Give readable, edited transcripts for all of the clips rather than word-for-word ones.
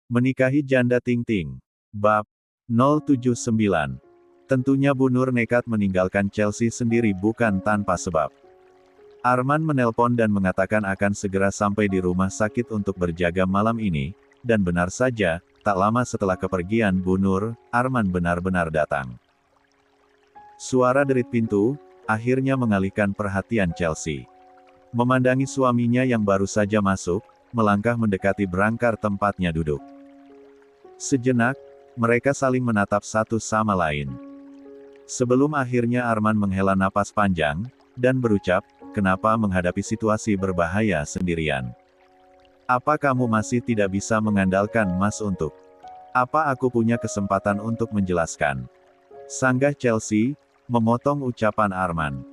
Menikahi janda Ting-Ting. Bab 079. Tentunya Bu Nur nekat meninggalkan Chelsea sendiri bukan tanpa sebab. Arman menelpon dan mengatakan akan segera sampai di rumah sakit untuk berjaga malam ini, dan benar saja, tak lama setelah kepergian Bu Nur, Arman benar-benar datang. Suara derit pintu, akhirnya mengalihkan perhatian Chelsea. Memandangi suaminya yang baru saja masuk, melangkah mendekati berangkar tempatnya duduk. Sejenak, mereka saling menatap satu sama lain. Sebelum akhirnya Arman menghela napas panjang, dan berucap, "Kenapa menghadapi situasi berbahaya sendirian? Apa kamu masih tidak bisa mengandalkan Mas untuk? Apa aku punya kesempatan untuk menjelaskan?" Sanggah Chelsea, memotong ucapan Arman.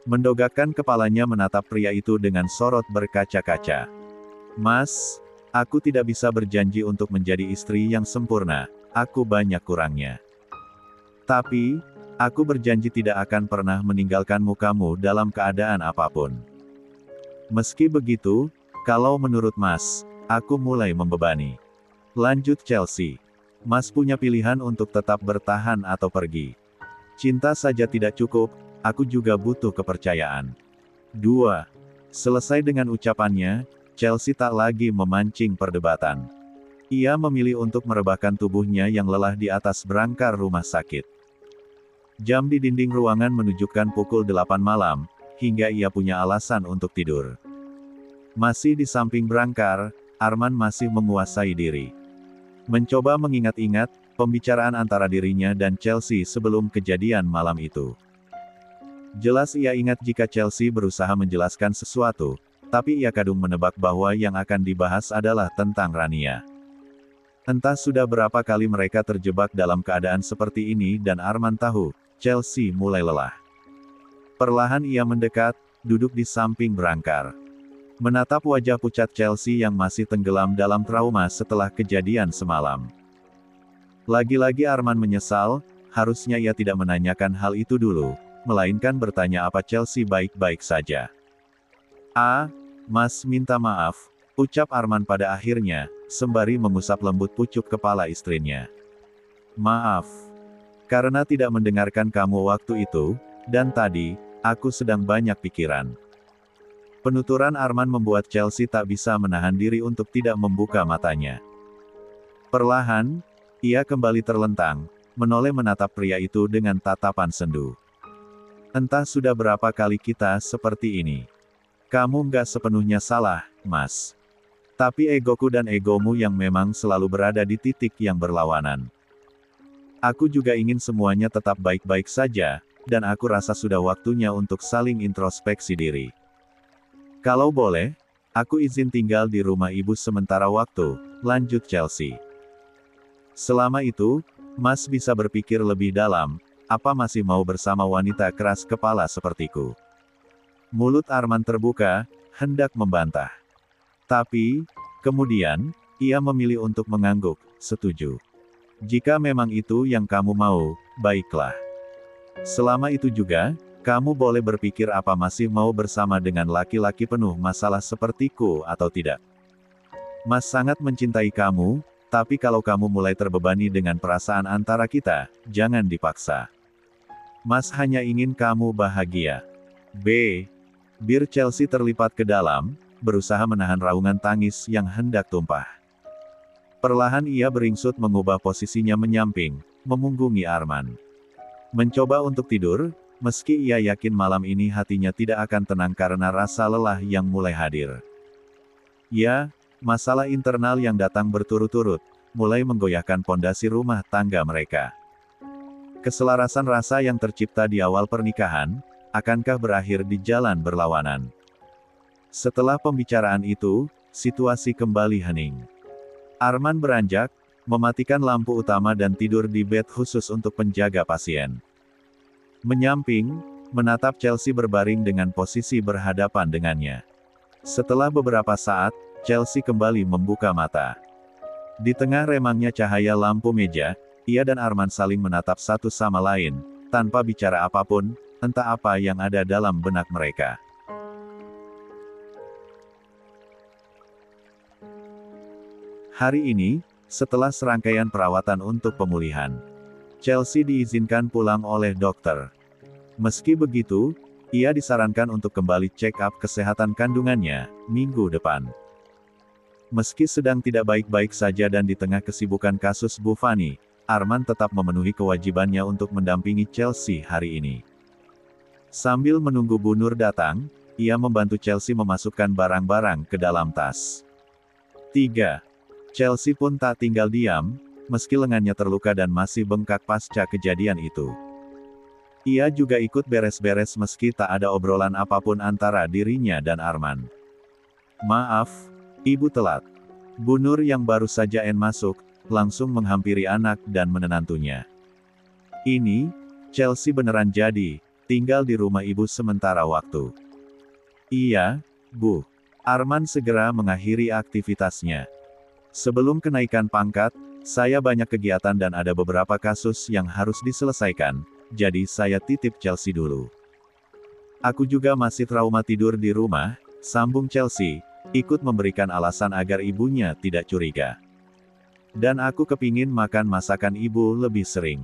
Mendongakkan kepalanya menatap pria itu dengan sorot berkaca-kaca. "Mas, aku tidak bisa berjanji untuk menjadi istri yang sempurna, aku banyak kurangnya. Tapi, aku berjanji tidak akan pernah meninggalkanmu kamu dalam keadaan apapun. Meski begitu, kalau menurut Mas, aku mulai membebani." Lanjut Chelsea. "Mas punya pilihan untuk tetap bertahan atau pergi. Cinta saja tidak cukup, aku juga butuh kepercayaan." 2. Selesai dengan ucapannya, Chelsea tak lagi memancing perdebatan. Ia memilih untuk merebahkan tubuhnya yang lelah di atas berangkar rumah sakit. Jam di dinding ruangan menunjukkan pukul 8 malam, hingga ia punya alasan untuk tidur. Masih di samping berangkar, Arman masih menguasai diri. Mencoba mengingat-ingat, pembicaraan antara dirinya dan Chelsea sebelum kejadian malam itu. Jelas ia ingat jika Chelsea berusaha menjelaskan sesuatu, tapi ia kadung menebak bahwa yang akan dibahas adalah tentang Rania. Entah sudah berapa kali mereka terjebak dalam keadaan seperti ini dan Arman tahu, Chelsea mulai lelah. Perlahan ia mendekat, duduk di samping berangkar. Menatap wajah pucat Chelsea yang masih tenggelam dalam trauma setelah kejadian semalam. Lagi-lagi Arman menyesal, harusnya ia tidak menanyakan hal itu dulu, melainkan bertanya apa Chelsea baik-baik saja. Mas minta maaf, ucap Arman pada akhirnya, sembari mengusap lembut pucuk kepala istrinya. "Maaf. Karena tidak mendengarkan kamu waktu itu, dan tadi, aku sedang banyak pikiran." Penuturan Arman membuat Chelsea tak bisa menahan diri untuk tidak membuka matanya. Perlahan, ia kembali terlentang, menoleh menatap pria itu dengan tatapan sendu. "Entah sudah berapa kali kita seperti ini. Kamu nggak sepenuhnya salah, Mas. Tapi egoku dan egomu yang memang selalu berada di titik yang berlawanan. Aku juga ingin semuanya tetap baik-baik saja, dan aku rasa sudah waktunya untuk saling introspeksi diri. Kalau boleh, aku izin tinggal di rumah ibu sementara waktu," lanjut Chelsea. "Selama itu, Mas bisa berpikir lebih dalam, apa masih mau bersama wanita keras kepala sepertiku?" Mulut Arman terbuka, hendak membantah. Tapi, kemudian, ia memilih untuk mengangguk, "Setuju. Jika memang itu yang kamu mau, baiklah. Selama itu juga, kamu boleh berpikir apa masih mau bersama dengan laki-laki penuh masalah sepertiku atau tidak. Mas sangat mencintai kamu, tapi kalau kamu mulai terbebani dengan perasaan antara kita, jangan dipaksa. Mas hanya ingin kamu bahagia." Bir Chelsea terlipat ke dalam, berusaha menahan raungan tangis yang hendak tumpah. Perlahan ia beringsut mengubah posisinya menyamping, memunggungi Arman. Mencoba untuk tidur, meski ia yakin malam ini hatinya tidak akan tenang karena rasa lelah yang mulai hadir. Ya, masalah internal yang datang berturut-turut, mulai menggoyahkan pondasi rumah tangga mereka. Keselarasan rasa yang tercipta di awal pernikahan, akankah berakhir di jalan berlawanan? Setelah pembicaraan itu, situasi kembali hening. Arman beranjak, mematikan lampu utama dan tidur di bed khusus untuk penjaga pasien. Menyamping, menatap Chelsea berbaring dengan posisi berhadapan dengannya. Setelah beberapa saat, Chelsea kembali membuka mata. Di tengah remangnya cahaya lampu meja, ia dan Arman saling menatap satu sama lain, tanpa bicara apapun, entah apa yang ada dalam benak mereka. Hari ini, Setelah serangkaian perawatan untuk pemulihan, Chelsea diizinkan pulang oleh dokter. Meski begitu, ia disarankan untuk kembali check up kesehatan kandungannya minggu depan. Meski sedang tidak baik-baik saja dan di tengah kesibukan kasus Bu Fanny, Arman tetap memenuhi kewajibannya untuk mendampingi Chelsea hari ini. Sambil menunggu Bu Nur datang, ia membantu Chelsea memasukkan barang-barang ke dalam tas. 3. Chelsea pun tak tinggal diam, meski lengannya terluka dan masih bengkak pasca kejadian itu. Ia juga ikut beres-beres meski tak ada obrolan apapun antara dirinya dan Arman. "Maaf, Ibu telat." Bu Nur yang baru saja masuk, langsung menghampiri anak dan menenantunya. "Ini, Chelsea beneran jadi, tinggal di rumah Ibu sementara waktu." "Iya, Bu." Arman segera mengakhiri aktivitasnya. "Sebelum kenaikan pangkat, saya banyak kegiatan dan ada beberapa kasus yang harus diselesaikan, jadi saya titip Chelsea dulu." "Aku juga masih trauma tidur di rumah," sambung Chelsea, ikut memberikan alasan agar ibunya tidak curiga. "Dan aku kepingin makan masakan ibu lebih sering."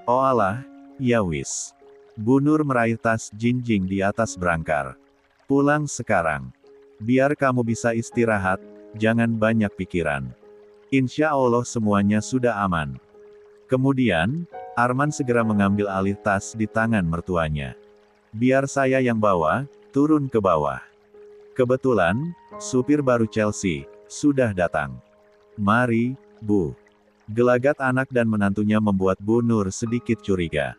"Oh alah, ya wis." Bu Nur meraih tas jinjing di atas berangkar. "Pulang sekarang. Biar kamu bisa istirahat, jangan banyak pikiran. Insya Allah semuanya sudah aman." Kemudian, Arman segera mengambil alih tas di tangan mertuanya. "Biar saya yang bawa, turun ke bawah." Kebetulan, supir baru Chelsea sudah datang. "Mari, Bu." Gelagat anak dan menantunya membuat Bu Nur sedikit curiga.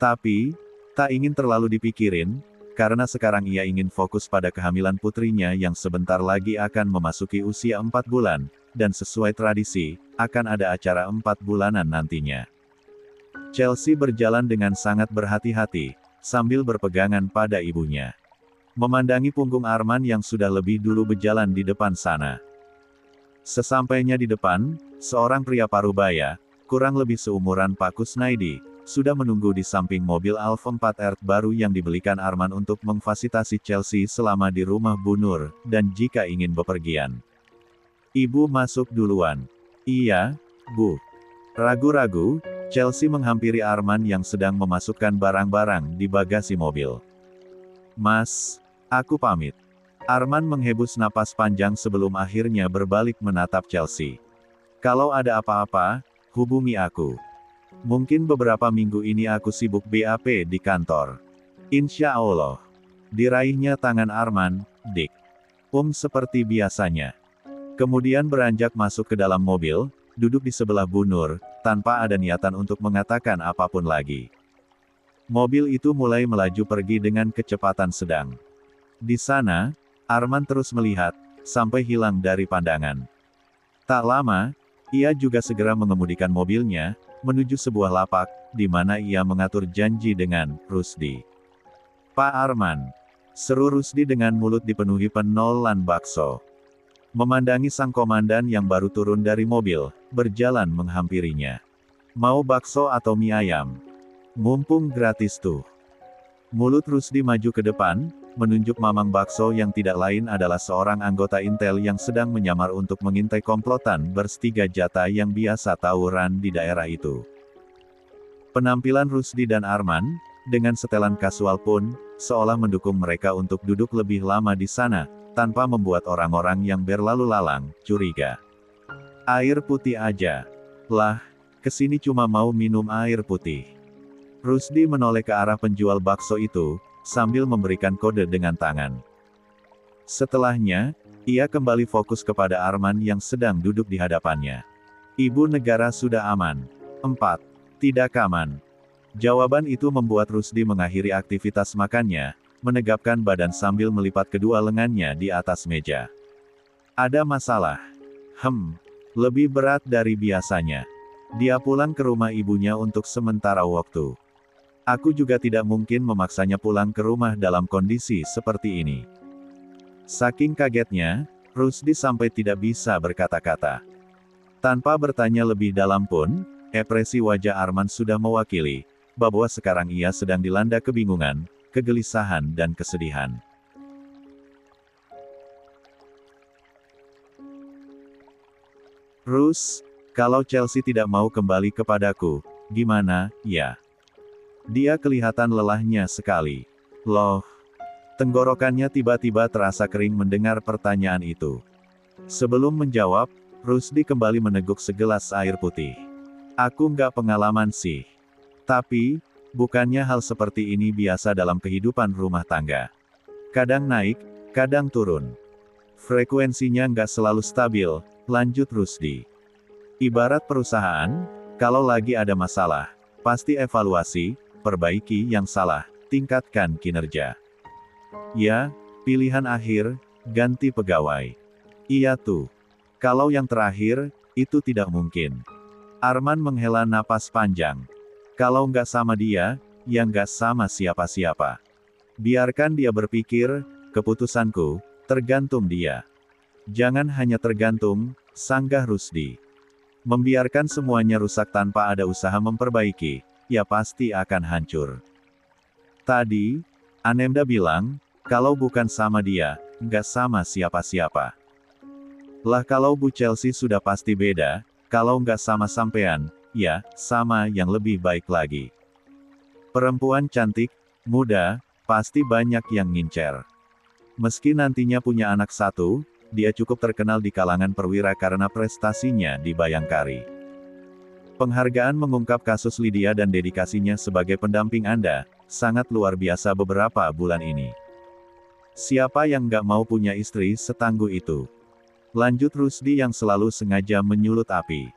Tapi, tak ingin terlalu dipikirin, karena sekarang ia ingin fokus pada kehamilan putrinya yang sebentar lagi akan memasuki usia 4 bulan, dan sesuai tradisi, akan ada acara 4 bulanan nantinya. Chelsea berjalan dengan sangat berhati-hati, sambil berpegangan pada ibunya. Memandangi punggung Arman yang sudah lebih dulu berjalan di depan sana. Sesampainya di depan, seorang pria parubaya, kurang lebih seumuran Pak Kusnaidi, sudah menunggu di samping mobil Alf 4R baru yang dibelikan Arman untuk memfasilitasi Chelsea selama di rumah Bu Nur, dan jika ingin bepergian. "Ibu masuk duluan." "Iya, Bu." Ragu-ragu, Chelsea menghampiri Arman yang sedang memasukkan barang-barang di bagasi mobil. "Mas, aku pamit." Arman menghembus napas panjang sebelum akhirnya berbalik menatap Chelsea. "Kalau ada apa-apa, hubungi aku. Mungkin beberapa minggu ini aku sibuk BAP di kantor." "Insya Allah." Diraihnya tangan Arman, "Dik." Seperti biasanya. Kemudian beranjak masuk ke dalam mobil, duduk di sebelah Bu Nur, tanpa ada niatan untuk mengatakan apapun lagi. Mobil itu mulai melaju pergi dengan kecepatan sedang. Di sana, Arman terus melihat, sampai hilang dari pandangan. Tak lama, ia juga segera mengemudikan mobilnya, menuju sebuah lapak, di mana ia mengatur janji dengan Rusdi. "Pak Arman," seru Rusdi dengan mulut dipenuhi penolan bakso. Memandangi sang komandan yang baru turun dari mobil, berjalan menghampirinya. "Mau bakso atau mie ayam? Mumpung gratis tuh." Mulut Rusdi maju ke depan, menunjuk mamang bakso yang tidak lain adalah seorang anggota intel yang sedang menyamar untuk mengintai komplotan bertiga jata yang biasa tawuran di daerah itu. Penampilan Rusdi dan Arman, dengan setelan kasual pun, seolah mendukung mereka untuk duduk lebih lama di sana, tanpa membuat orang-orang yang berlalu lalang curiga. "Air putih aja." "Lah, kesini cuma mau minum air putih." Rusdi menoleh ke arah penjual bakso itu, sambil memberikan kode dengan tangan. Setelahnya, ia kembali fokus kepada Arman yang sedang duduk di hadapannya. "Ibu negara sudah aman." 4. Tidak aman. Jawaban itu membuat Rusdi mengakhiri aktivitas makannya, menegapkan badan sambil melipat kedua lengannya di atas meja. "Ada masalah?" Lebih berat dari biasanya. Dia pulang ke rumah ibunya untuk sementara waktu. Aku juga tidak mungkin memaksanya pulang ke rumah dalam kondisi seperti ini." Saking kagetnya, Rusdi sampai tidak bisa berkata-kata. Tanpa bertanya lebih dalam pun, ekspresi wajah Arman sudah mewakili, bahwa sekarang ia sedang dilanda kebingungan, kegelisahan dan kesedihan. Rus, kalau Chelsea tidak mau kembali kepadaku, gimana, ya? Dia kelihatan lelahnya sekali. Loh, tenggorokannya tiba-tiba terasa kering mendengar pertanyaan itu. Sebelum menjawab, Rusdi kembali meneguk segelas air putih. Aku nggak pengalaman sih. Tapi, bukannya hal seperti ini biasa dalam kehidupan rumah tangga. Kadang naik, kadang turun. Frekuensinya nggak selalu stabil, lanjut Rusdi. Ibarat perusahaan, kalau lagi ada masalah, pasti evaluasi, perbaiki yang salah, tingkatkan kinerja. Ya, pilihan akhir, ganti pegawai. Iya tuh. Kalau yang terakhir, itu tidak mungkin. Arman menghela napas panjang. Kalau nggak sama dia, ya nggak sama siapa-siapa. Biarkan dia berpikir, keputusanku, tergantung dia. Jangan hanya tergantung, sanggah Rusdi. Membiarkan semuanya rusak tanpa ada usaha memperbaiki, ya pasti akan hancur. Tadi, Anemda bilang, kalau bukan sama dia, nggak sama siapa-siapa. Lah kalau Bu Chelsea sudah pasti beda, kalau nggak sama sampean, ya, sama yang lebih baik lagi. Perempuan cantik, muda, pasti banyak yang ngincer. Meski nantinya punya anak satu, dia cukup terkenal di kalangan perwira karena prestasinya di Bayangkari. Penghargaan mengungkap kasus Lydia dan dedikasinya sebagai pendamping Anda, sangat luar biasa beberapa bulan ini. Siapa yang nggak mau punya istri setangguh itu? Lanjut Rusdi yang selalu sengaja menyulut api.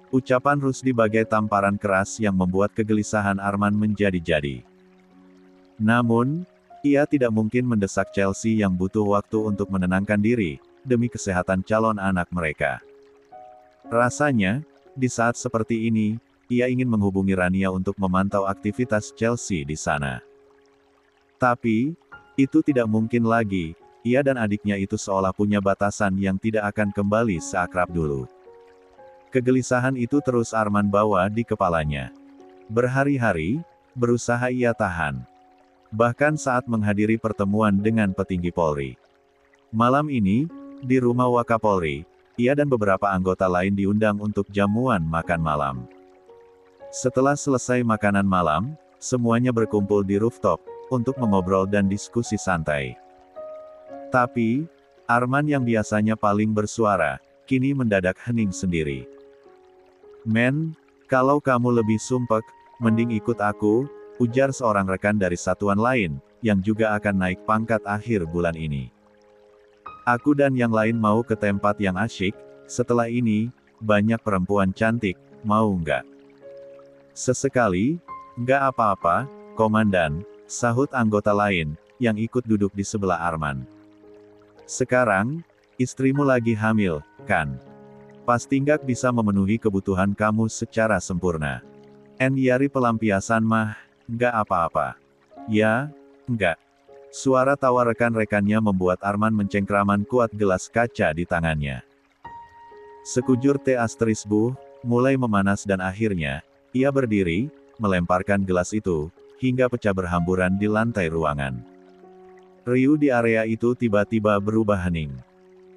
Ucapan Rusdi bagai tamparan keras yang membuat kegelisahan Arman menjadi-jadi. Namun, ia tidak mungkin mendesak Chelsea yang butuh waktu untuk menenangkan diri, demi kesehatan calon anak mereka. Rasanya, di saat seperti ini, ia ingin menghubungi Rania untuk memantau aktivitas Chelsea di sana. Tapi, itu tidak mungkin lagi. Ia dan adiknya itu seolah punya batasan yang tidak akan kembali seakrab dulu. Kegelisahan itu terus Arman bawa di kepalanya. Berhari-hari, berusaha ia tahan. Bahkan saat menghadiri pertemuan dengan petinggi Polri. Malam ini, di rumah Wakapolri, ia dan beberapa anggota lain diundang untuk jamuan makan malam. Setelah selesai makanan malam, semuanya berkumpul di rooftop, untuk mengobrol dan diskusi santai. Tapi, Arman yang biasanya paling bersuara, kini mendadak hening sendiri. Men, kalau kamu lebih sumpek, mending ikut aku, ujar seorang rekan dari satuan lain, yang juga akan naik pangkat akhir bulan ini. Aku dan yang lain mau ke tempat yang asyik, setelah ini, banyak perempuan cantik, mau nggak? Sesekali, nggak apa-apa, komandan, sahut anggota lain, yang ikut duduk di sebelah Arman. Sekarang, istrimu lagi hamil, kan? Pasti nggak bisa memenuhi kebutuhan kamu secara sempurna. Nyari pelampiasan mah, nggak apa-apa. Ya, nggak. Suara tawa rekan-rekannya membuat Arman mencengkraman kuat gelas kaca di tangannya. Sekujur teh asterisbu, mulai memanas dan akhirnya, ia berdiri, melemparkan gelas itu, hingga pecah berhamburan di lantai ruangan. Riuh di area itu tiba-tiba berubah hening.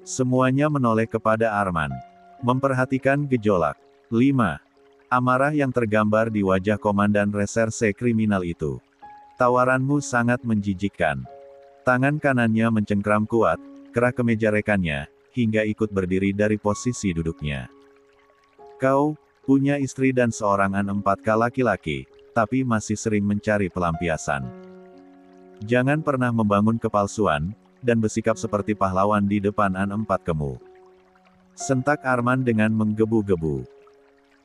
Semuanya menoleh kepada Arman. Memperhatikan gejolak. 5. Amarah yang tergambar di wajah komandan reserse kriminal itu. Tawaranmu sangat menjijikkan. Tangan kanannya mencengkram kuat, kerah kemeja rekannya, hingga ikut berdiri dari posisi duduknya. Kau, punya istri dan seorang anak 4 laki-laki, tapi masih sering mencari pelampiasan. Jangan pernah membangun kepalsuan, dan bersikap seperti pahlawan di depan anak 4 Sentak Arman dengan menggebu-gebu.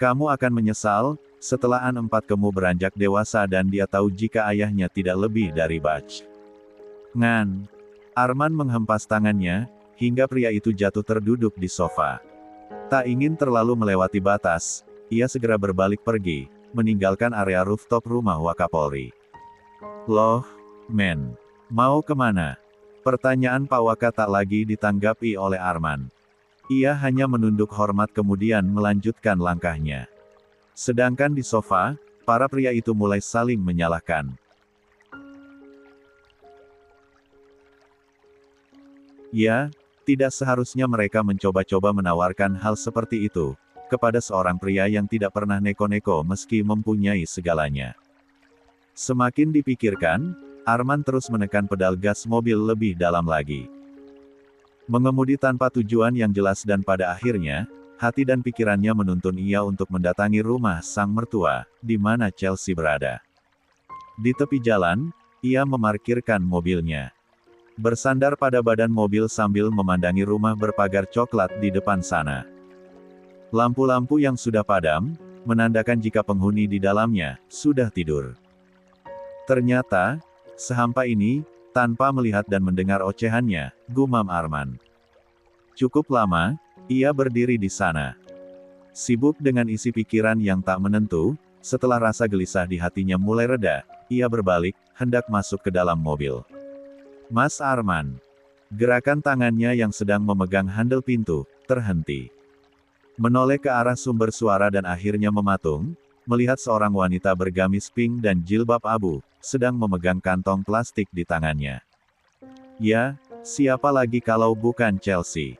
Kamu akan menyesal, setelah anak 4 beranjak dewasa dan dia tahu jika ayahnya tidak lebih dari bach. Ngan. Arman menghempas tangannya, hingga pria itu jatuh terduduk di sofa. Tak ingin terlalu melewati batas, ia segera berbalik pergi, meninggalkan area rooftop rumah Wakapolri. Loh, men. Mau kemana? Pertanyaan Pak Waka tak lagi ditanggapi oleh Arman. Ia hanya menunduk hormat kemudian melanjutkan langkahnya. Sedangkan di sofa, para pria itu mulai saling menyalahkan. Ya, Tidak seharusnya mereka mencoba-coba menawarkan hal seperti itu kepada seorang pria yang tidak pernah neko-neko meski mempunyai segalanya. Semakin dipikirkan, Arman terus menekan pedal gas mobil lebih dalam lagi. Mengemudi tanpa tujuan yang jelas dan pada akhirnya, hati dan pikirannya menuntun ia untuk mendatangi rumah sang mertua, di mana Chelsea berada. Di tepi jalan, ia memarkirkan mobilnya. Bersandar pada badan mobil sambil memandangi rumah berpagar coklat di depan sana. Lampu-lampu yang sudah padam, menandakan jika penghuni di dalamnya sudah tidur. Ternyata, sehampa ini, tanpa melihat dan mendengar ocehannya, gumam Arman. Cukup lama, ia berdiri di sana. Sibuk dengan isi pikiran yang tak menentu, setelah rasa gelisah di hatinya mulai reda, ia berbalik, hendak masuk ke dalam mobil. Mas Arman. Gerakan tangannya yang sedang memegang handle pintu, terhenti. Menoleh ke arah sumber suara dan akhirnya mematung, melihat seorang wanita bergamis pink dan jilbab abu, sedang memegang kantong plastik di tangannya. Ya, siapa lagi kalau bukan Chelsea?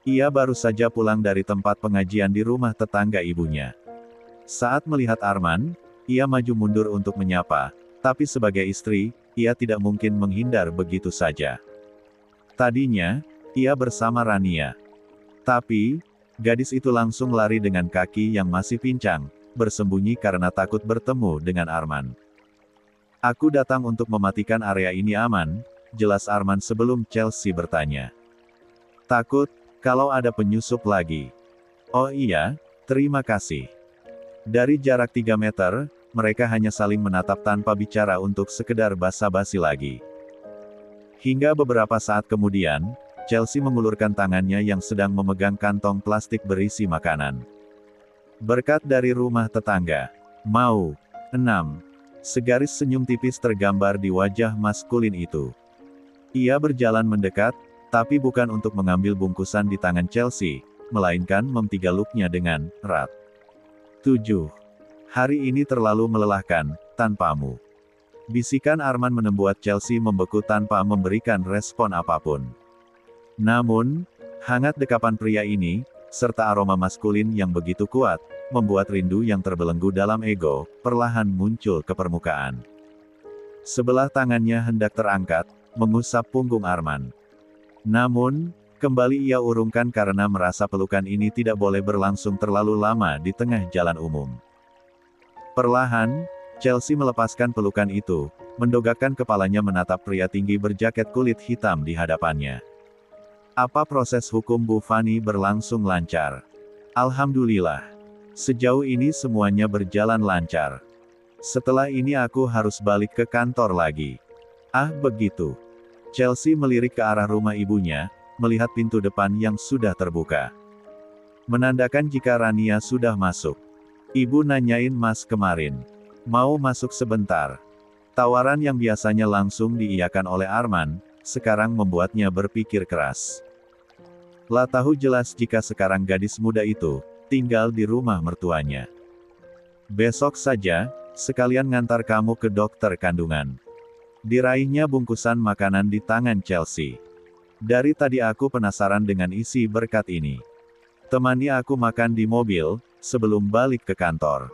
Ia baru saja pulang dari tempat pengajian di rumah tetangga ibunya. Saat melihat Arman, ia maju mundur untuk menyapa, tapi sebagai istri, ia tidak mungkin menghindar begitu saja. Tadinya, ia bersama Rania. Tapi, gadis itu langsung lari dengan kaki yang masih pincang, bersembunyi karena takut bertemu dengan Arman. Aku datang untuk mematikan area ini aman, jelas Arman sebelum Chelsea bertanya. Takut, kalau ada penyusup lagi. Oh iya, terima kasih. Dari jarak 3 meter, mereka hanya saling menatap tanpa bicara untuk sekedar basa-basi lagi. Hingga beberapa saat kemudian, Chelsea mengulurkan tangannya yang sedang memegang kantong plastik berisi makanan. Berkat dari rumah tetangga. Mau. 6. Segaris senyum tipis tergambar di wajah maskulin itu. Ia berjalan mendekat, tapi bukan untuk mengambil bungkusan di tangan Chelsea, melainkan mentigaluknya dengan erat. 7. Hari ini terlalu melelahkan, tanpamu. Bisikan Arman membuat Chelsea membeku tanpa memberikan respon apapun. Namun, hangat dekapan pria ini, serta aroma maskulin yang begitu kuat, membuat rindu yang terbelenggu dalam ego, perlahan muncul ke permukaan. Sebelah tangannya hendak terangkat, mengusap punggung Arman. Namun, kembali ia urungkan karena merasa pelukan ini tidak boleh berlangsung terlalu lama di tengah jalan umum. Perlahan, Chelsea melepaskan pelukan itu, mendongakkan kepalanya menatap pria tinggi berjaket kulit hitam di hadapannya. Apa proses hukum Bu Fanny berlangsung lancar? Alhamdulillah. Sejauh ini semuanya berjalan lancar. Setelah ini aku harus balik ke kantor lagi. Ah begitu. Chelsea melirik ke arah rumah ibunya, melihat pintu depan yang sudah terbuka. Menandakan jika Rania sudah masuk. Ibu nanyain Mas kemarin. Mau masuk sebentar. Tawaran yang biasanya langsung diiyakan oleh Arman, sekarang membuatnya berpikir keras. Lah tahu jelas jika sekarang gadis muda itu, tinggal di rumah mertuanya. Besok saja, sekalian ngantar kamu ke dokter kandungan. Diraihnya bungkusan makanan di tangan Chelsea. Dari tadi aku penasaran dengan isi berkat ini. Temani aku makan di mobil, sebelum balik ke kantor.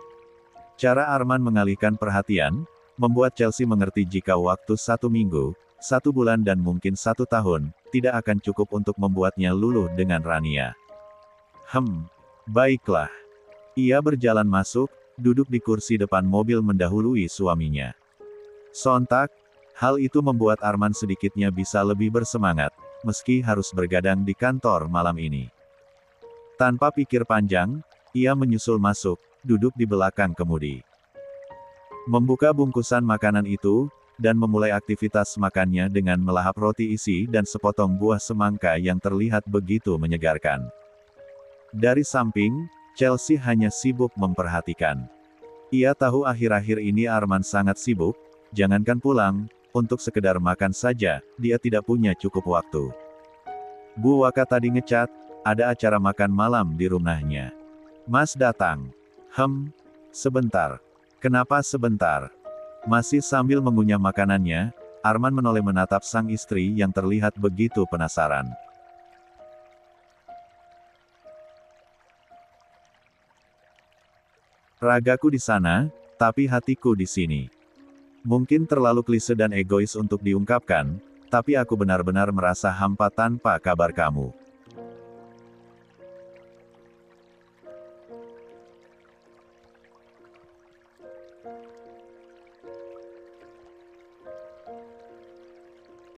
Cara Arman mengalihkan perhatian, membuat Chelsea mengerti jika waktu 1 minggu, 1 bulan dan mungkin 1 tahun, tidak akan cukup untuk membuatnya luluh dengan Rania. Baiklah. Ia berjalan masuk, duduk di kursi depan mobil mendahului suaminya. Sontak, hal itu membuat Arman sedikitnya bisa lebih bersemangat, meski harus bergadang di kantor malam ini. Tanpa pikir panjang, ia menyusul masuk, duduk di belakang kemudi. Membuka bungkusan makanan itu, dan memulai aktivitas makannya dengan melahap roti isi dan sepotong buah semangka yang terlihat begitu menyegarkan. Dari samping, Chelsea hanya sibuk memperhatikan. Ia tahu akhir-akhir ini Arman sangat sibuk, jangankan pulang, untuk sekedar makan saja, dia tidak punya cukup waktu. Bu Waka tadi ngecat, ada acara makan malam di rumahnya. Mas datang. Sebentar. Kenapa sebentar? Masih sambil mengunyah makanannya, Arman menoleh menatap sang istri yang terlihat begitu penasaran. Ragaku di sana, tapi hatiku di sini. Mungkin terlalu klise dan egois untuk diungkapkan, tapi aku benar-benar merasa hampa tanpa kabar kamu.